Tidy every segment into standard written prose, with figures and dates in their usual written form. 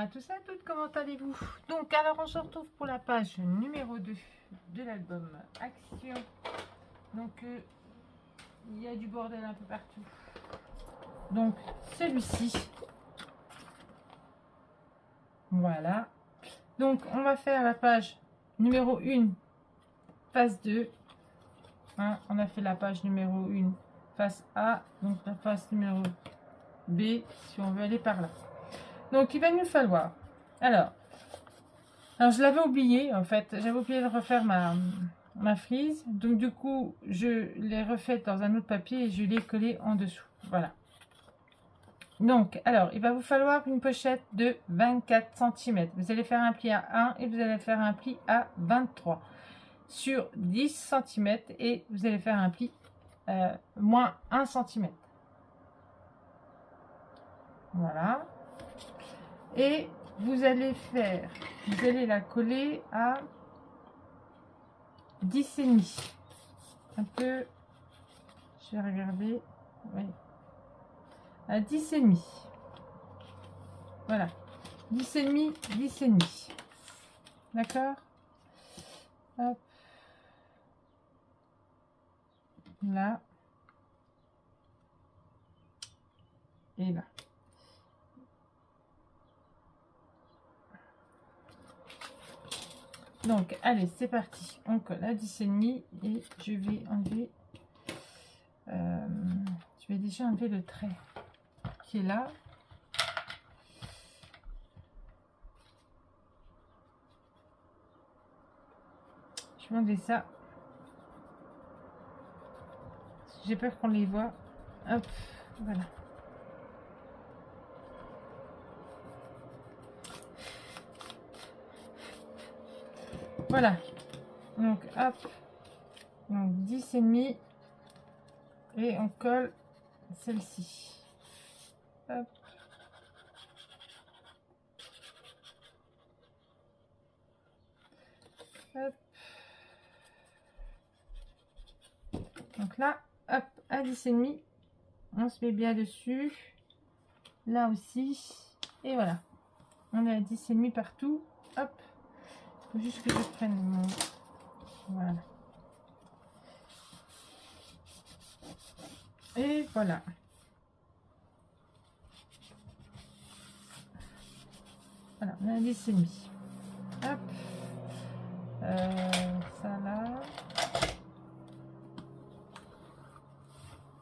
à tous et à toutes, comment allez-vous? Donc, alors on se retrouve pour la page numéro 2 de l'album Action. Donc, il y a du bordel un peu partout. Donc, celui-ci. Voilà. Donc, on va faire la page numéro 1, face 2. Hein, on a fait la page numéro 1, face A. Donc, la face numéro B, si on veut aller par là. Donc, il va nous falloir... Alors, je l'avais oublié, en fait. J'avais oublié de refaire ma frise. Donc, du coup, je l'ai refaite dans un autre papier et je l'ai collé en dessous. Voilà. Donc, alors, il va vous falloir une pochette de 24 cm. Vous allez faire un pli à 1 et vous allez faire un pli à 23 sur 10 cm et vous allez faire un pli moins 1 cm. Voilà. Et vous allez la coller à 10,5. Un peu, je vais regarder, oui, à 10,5. Voilà, 10,5, 10,5. D'accord. Hop. Là. Et là. Donc, allez, c'est parti. On colle à 10,5 et je vais enlever... je vais déjà enlever le trait qui est là. Je vais enlever ça. J'ai peur qu'on les voit. Hop, voilà. Voilà. Donc, hop. Donc, 10,5. Et on colle celle-ci. Hop. Hop. Donc là, hop, à 10,5. On se met bien dessus. Là aussi. Et voilà. On est à 10,5 partout. Hop. Il faut juste que je prenne mon... Voilà. Et voilà. Voilà, on a 10,5. Hop. Ça là.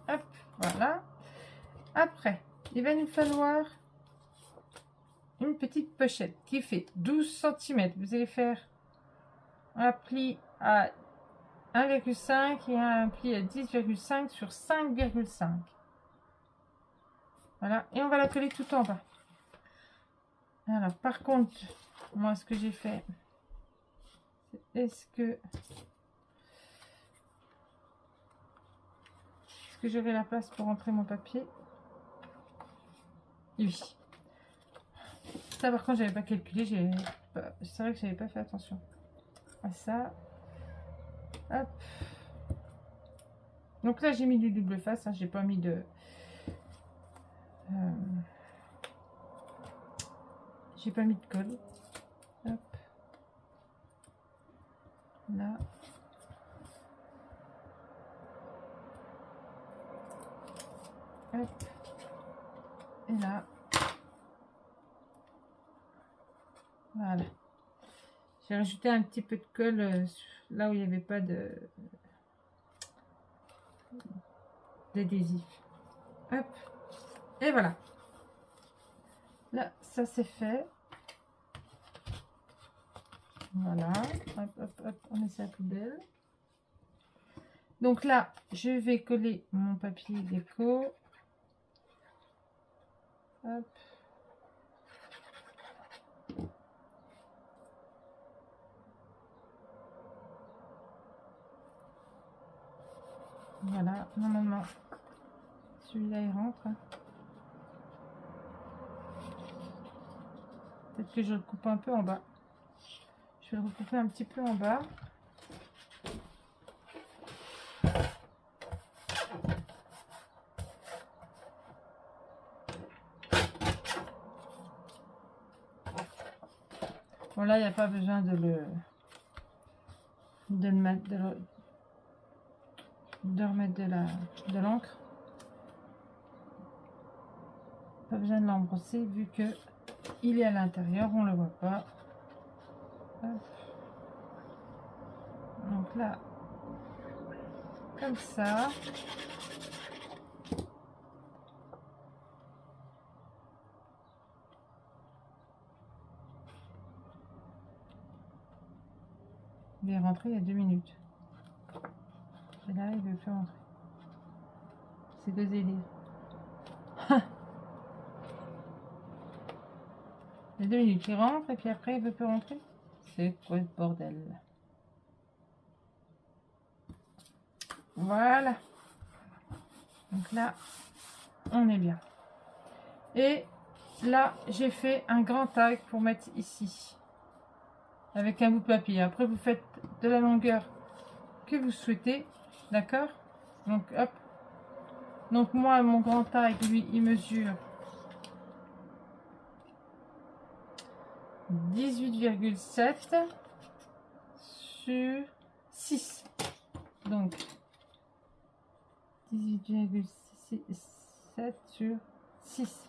Hop, voilà. Après, il va nous falloir une petite pochette qui fait 12 cm. Vous allez faire un pli à 1,5 et un pli à 10,5 sur 5,5. Voilà, et on va la coller tout en bas. Alors, par contre, moi, ce que j'ai fait, est-ce que j'aurai la place pour rentrer mon papier? Oui. Ça, par contre, j'avais pas calculé. C'est vrai que j'avais pas fait attention à ça. Hop. Donc là, j'ai mis du double face. Hein, j'ai pas mis de... j'ai pas mis de colle. Hop. Là. Hop. Et là. Voilà. J'ai rajouté un petit peu de colle là où il n'y avait pas d'adhésif. Hop. Et voilà. Là, ça c'est fait. Voilà. Hop, hop, hop. On met ça à la poubelle. Donc là, je vais coller mon papier déco. Hop. Voilà, normalement, celui-là il rentre. Peut-être que je le coupe un peu en bas. Je vais le recouper un petit peu en bas. Voilà, il n'y a pas besoin de remettre de l'encre. Pas besoin de l'embrosser vu que il est à l'intérieur, on le voit pas. Hop. Donc là, comme ça. Il est rentré il y a 2 minutes. Et là, il veut plus rentrer. C'est deux délires. Il y a 2 minutes, il rentre et puis après, il veut plus rentrer. C'est quoi ce bordel? Voilà. Donc là, on est bien. Et là, j'ai fait un grand tag pour mettre ici. Avec un bout de papier. Après, vous faites de la longueur que vous souhaitez. D'accord? Donc, hop. Donc, moi, mon grand tag, lui, il mesure 18,7 sur 6. Donc, 18,7 sur 6.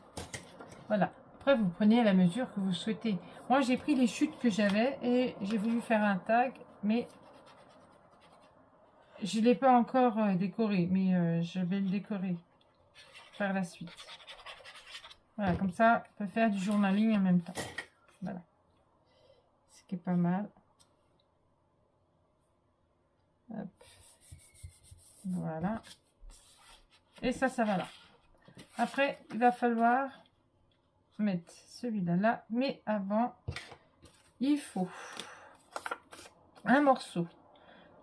Voilà. Après, vous prenez la mesure que vous souhaitez. Moi, j'ai pris les chutes que j'avais et j'ai voulu faire un tag, mais je ne l'ai pas encore décoré, mais je vais le décorer par la suite. Voilà, comme ça, on peut faire du journaling en même temps. Voilà. Ce qui est pas mal. Hop. Voilà. Et ça va là. Après, il va falloir mettre celui-là là. Mais avant, il faut un morceau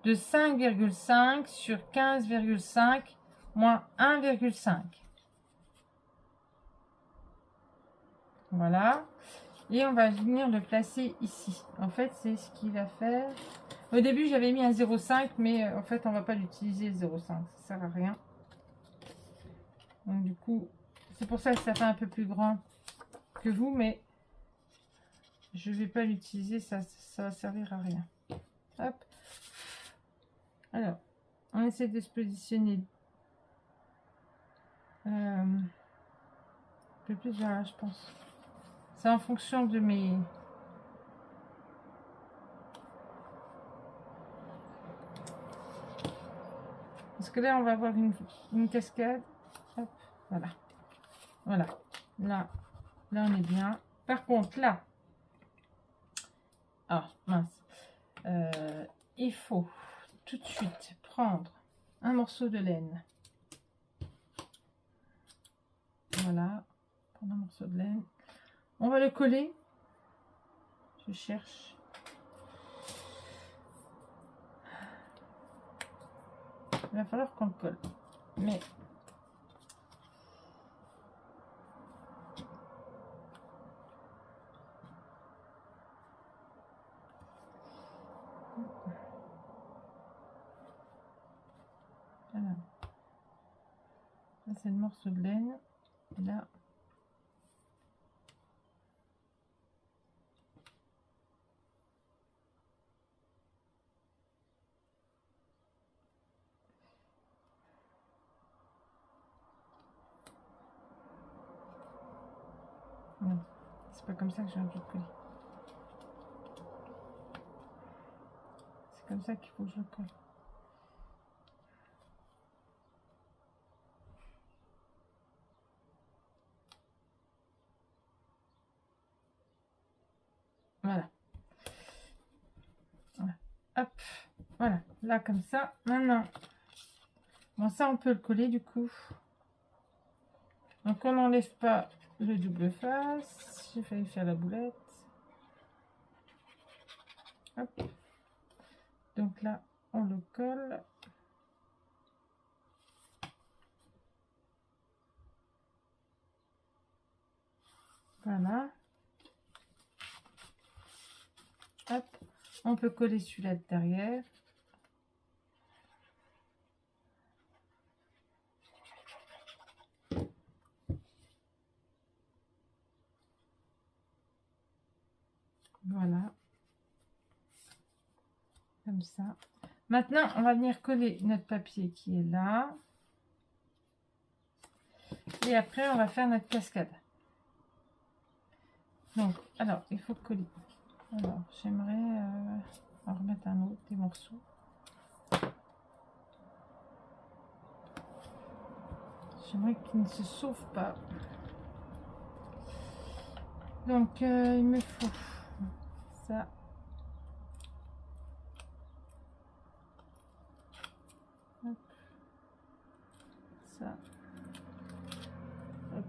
de 5,5 sur 15,5 moins 1,5. Voilà. Et on va venir le placer ici. En fait, c'est ce qu'il va faire. Au début, j'avais mis un 0,5, mais en fait, on va pas l'utiliser le 0,5. Ça sert à rien. Donc, du coup, c'est pour ça que ça fait un peu plus grand que vous, mais je vais pas l'utiliser. Ça va servir à rien. Hop. Alors, on essaie de se positionner un peu plus vers là, je pense. C'est en fonction de mes... Parce que là, on va avoir une cascade. Hop, voilà. Voilà. Là, on est bien. Par contre, là... Ah, mince. Il faut tout de suite prendre un morceau de laine. Voilà. Prendre un morceau de laine. On va le coller. Je cherche. Il va falloir qu'on le colle. Mais... Voilà. Là, c'est le morceau de laine. Et là... Non, c'est pas comme ça que j'ai envie de coller. C'est comme ça qu'il faut que je le colle. Voilà. Voilà. Hop. Voilà. Là, comme ça. Maintenant. Bon, ça, on peut le coller du coup. Donc, on n'enlève pas le double face. J'ai failli faire la boulette. Hop. Donc là, on le colle. Voilà. Hop. On peut coller celui-là de derrière. Voilà. comme ça. Maintenant, on va venir coller notre papier qui est là. Et après, on va faire notre cascade. Donc, alors, il faut coller. Alors, j'aimerais en remettre un autre, des morceaux. J'aimerais qu'il ne se sauve pas. Donc, il me faut ça. Hop. Ça. Hop.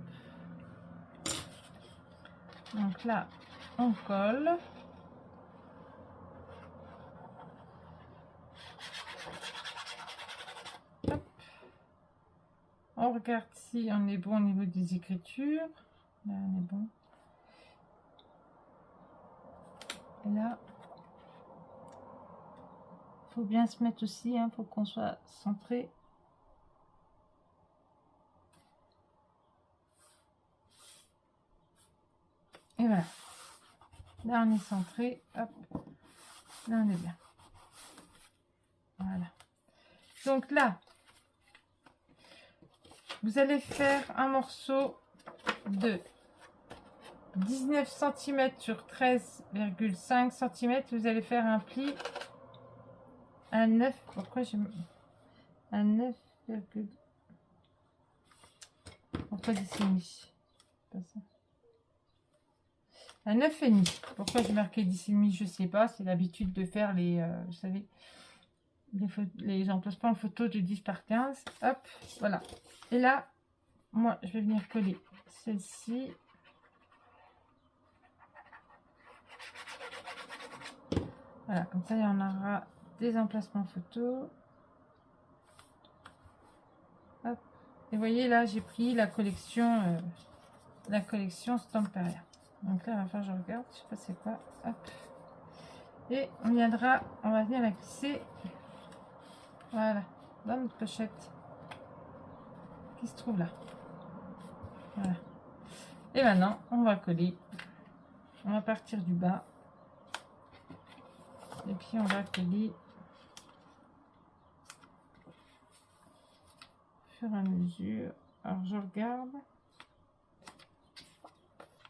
Donc là, on colle. Hop. On regarde si on est bon au niveau des écritures. Là, on est bon. Et là, il faut bien se mettre aussi, hein, pour qu'on soit centré. Et voilà. Là, on est centré. Hop. Là, on est bien. Voilà. Donc là, vous allez faire un morceau de 19 cm sur 13,5 cm. Vous allez faire un pli à 9. Pourquoi j'ai à 9, pourquoi 10,5? Pas ça. À 9,5. Pourquoi j'ai marqué 10,5? Je sais pas. C'est l'habitude de faire les, vous savez, les emplacements en photo de 10 par 15. Hop, voilà. Et là, moi, je vais venir coller celle-ci. Voilà, comme ça, il y en aura des emplacements photo. Hop. Et vous voyez, là, j'ai pris la collection Stamperia. Donc là, enfin, je regarde, je sais pas c'est quoi. Hop. Et on va venir la glisser. Voilà, dans notre pochette qui se trouve là. Voilà. Et maintenant, on va coller. On va partir du bas. Et puis, on va coller au fur et à mesure. Alors, je regarde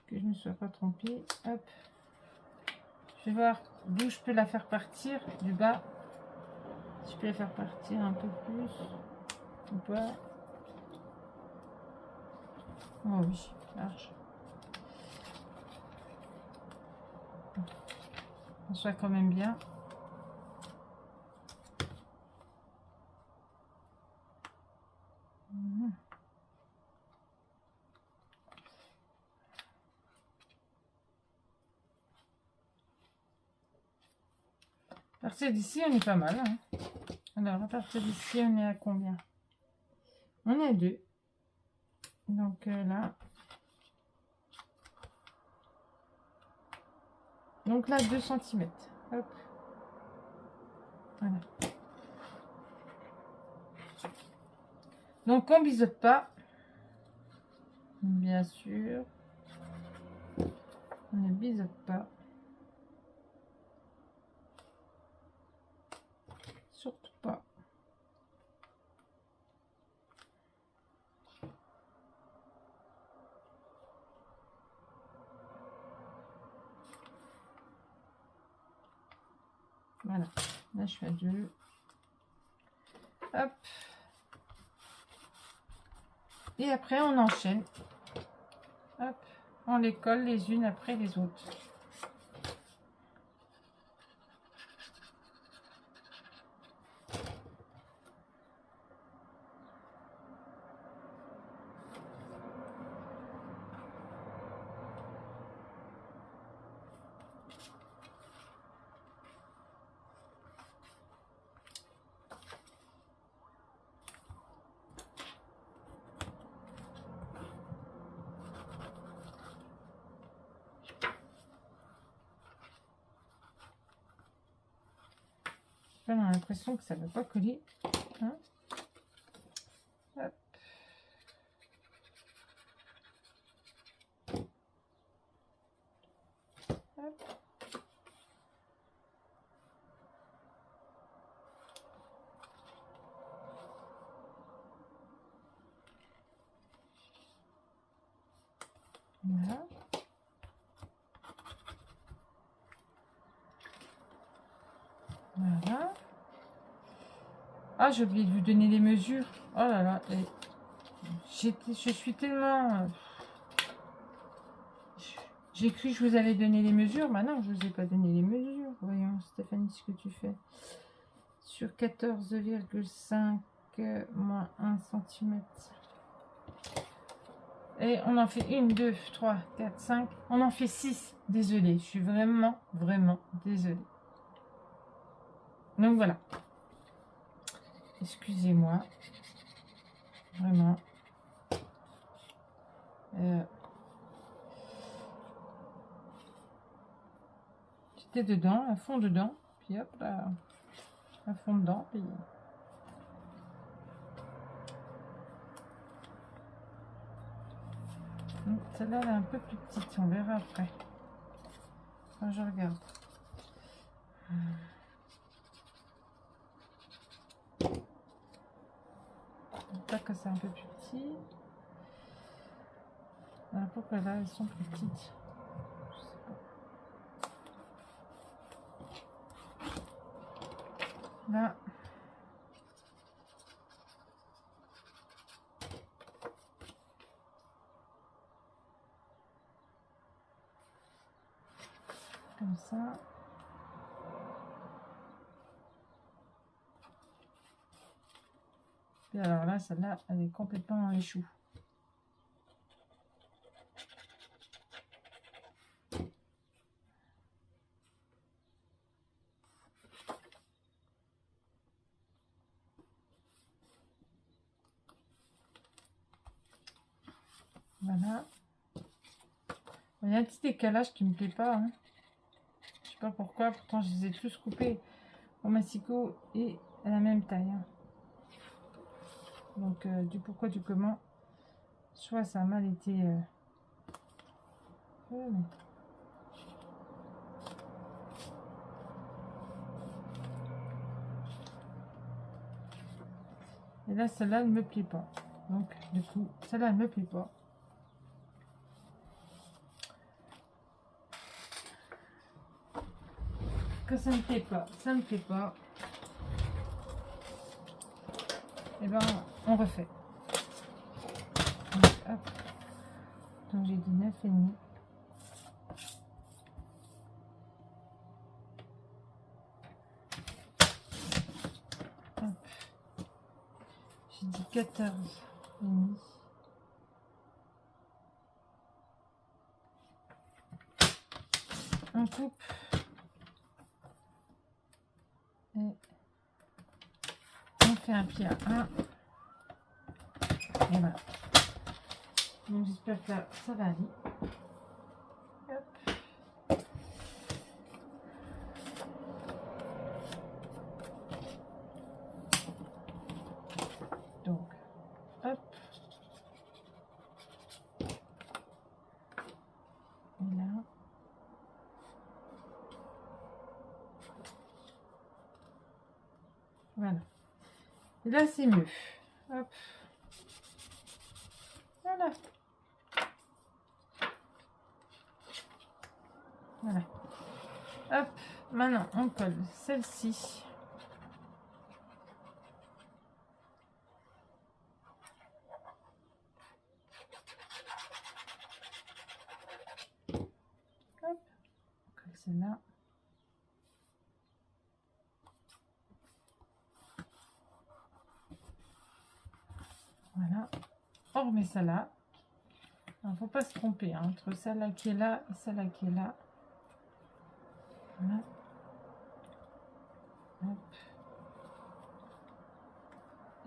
que je ne me sois pas trompée. Hop. Je vais voir d'où je peux la faire partir du bas. Si je peux la faire partir un peu plus ou pas. Oh oui, large. On soit quand même bien. À partir d'ici, on est pas mal. Hein. Alors, à partir d'ici, on est à combien? On est à 2. Donc là. Donc là, 2 cm. Hop. Voilà. Donc, on biseaute pas. Bien sûr. On ne biseaute pas. Surtout pas. Voilà. Là, je fais 2. Hop. Et après, on enchaîne. Hop. On les colle les unes après les autres. On a l'impression que ça ne va pas coller. Hein. Hop. Hop. Voilà. Voilà. Ah, j'ai oublié de vous donner les mesures. Oh là là. Je suis tellement... J'ai cru que je vous avais donné les mesures. Bah non, je vous ai pas donné les mesures. Voyons, Stéphanie, ce que tu fais. Sur 14,5 moins 1 cm. Et on en fait 1, 2, 3, 4, 5. On en fait 6. Désolée, je suis vraiment, vraiment désolée. Donc voilà. Excusez-moi. Vraiment. J'étais dedans, à fond dedans. Puis hop là. À fond dedans. Puis... Celle-là, elle est un peu plus petite. On verra après. Quand je regarde. Pas que c'est un peu plus petit. Alors pourquoi là, elles sont plus petites? Je sais pas. Là. Comme ça. Et alors là, celle-là, elle est complètement dans les choux. Voilà. Il y a un petit décalage qui me plaît pas. Hein. Je sais pas pourquoi. Pourtant, je les ai tous coupés au massicot et à la même taille. Hein. Donc, du pourquoi, du comment. Soit ça a mal été... mais... Et là, celle-là, elle ne me plaît pas. Donc, du coup, celle-là, elle ne me plaît pas. Que ça ne me plaît pas, ça ne me plaît pas. Et ben, on refait. Donc, hop. Donc, j'ai dit 9,5. J'ai dit 14,5. On coupe. Et on fait un pied à 1. Et voilà. Donc j'espère que là, ça va aller. Hop. Donc, hop. Et là. Voilà. Et là, c'est mieux. Hop. Voilà. Voilà. Hop. Maintenant, on colle celle-ci. Hop. On colle celle-là. Voilà. On remet ça là. Il ne faut pas se tromper hein, entre celle-là qui est là et celle-là qui est là. Voilà. Hop.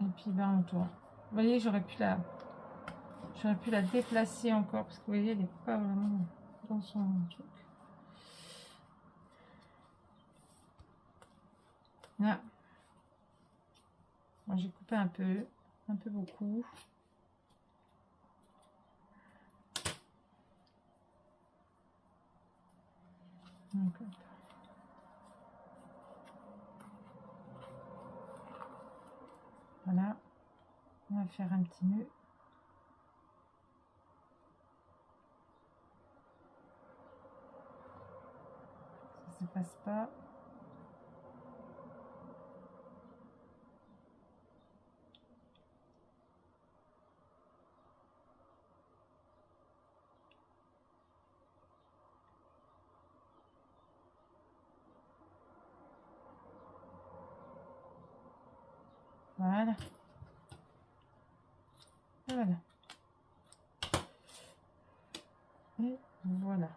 Et puis ben on tourne. Vous voyez, j'aurais pu la déplacer encore parce que vous voyez, elle n'est pas vraiment dans son truc. Là. Moi, j'ai coupé un peu beaucoup. Donc, voilà, on va faire un petit nœud. se passe pas. Voilà. Et voilà. Et voilà.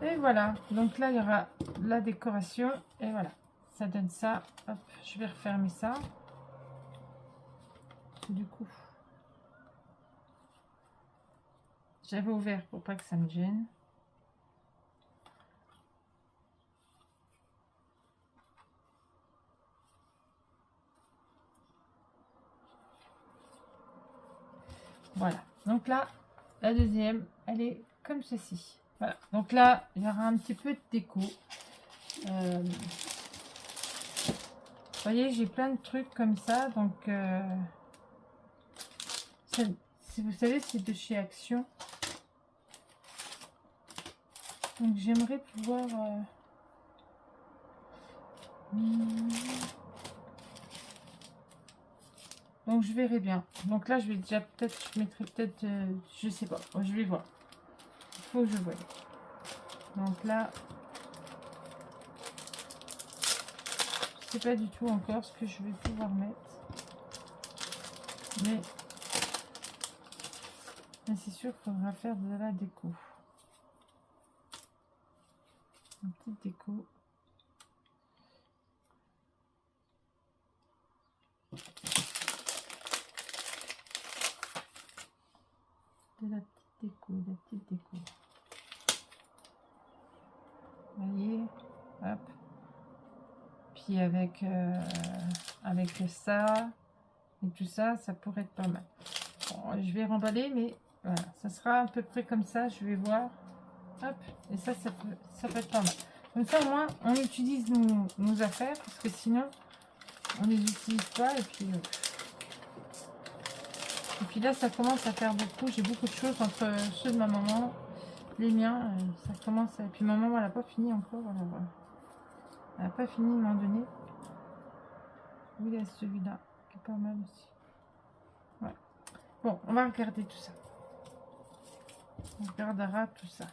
Et voilà. Donc là, il y aura la décoration. Et voilà. Ça donne ça. Hop, je vais refermer ça. Du coup, j'avais ouvert pour pas que ça me gêne. Voilà, donc là, la deuxième, elle est comme ceci. Voilà, donc là, il y aura un petit peu de déco. Vous voyez, j'ai plein de trucs comme ça. Donc, si vous savez, c'est de chez Action. Donc, j'aimerais pouvoir... Donc je verrai bien. Donc là je vais déjà peut-être, je mettrai peut-être, je sais pas, je vais voir. Il faut que je voie. Donc là, je sais pas du tout encore ce que je vais pouvoir mettre. Mais c'est sûr qu'il faudra faire de la déco. Une petite déco. De la petite déco, de la petite déco. Vous voyez, hop. Puis avec ça et tout ça, ça pourrait être pas mal. Bon, je vais remballer, mais voilà, ça sera à peu près comme ça. Je vais voir. Hop, et ça peut être pas mal. Comme ça, au moins, on utilise nos affaires, parce que sinon, on les utilise pas. Et puis là, ça commence à faire beaucoup. J'ai beaucoup de choses entre ceux de ma maman, les miens. Ça commence à... Et puis ma maman, elle n'a pas fini encore. Voilà. Elle n'a pas fini, à un moment donné. Oui, il y a celui-là, qui est pas mal aussi. Ouais. Bon, on va regarder tout ça. On regardera tout ça.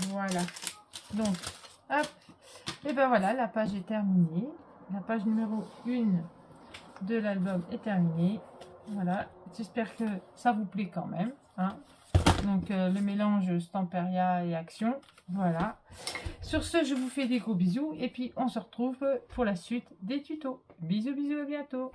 Voilà. Donc, hop. Et ben voilà, la page est terminée. La page numéro 1 de l'album est terminée. Voilà. J'espère que ça vous plaît quand même. Hein. Donc, le mélange Stamperia et Action. Voilà. Sur ce, je vous fais des gros bisous. Et puis, on se retrouve pour la suite des tutos. Bisous, bisous, à bientôt.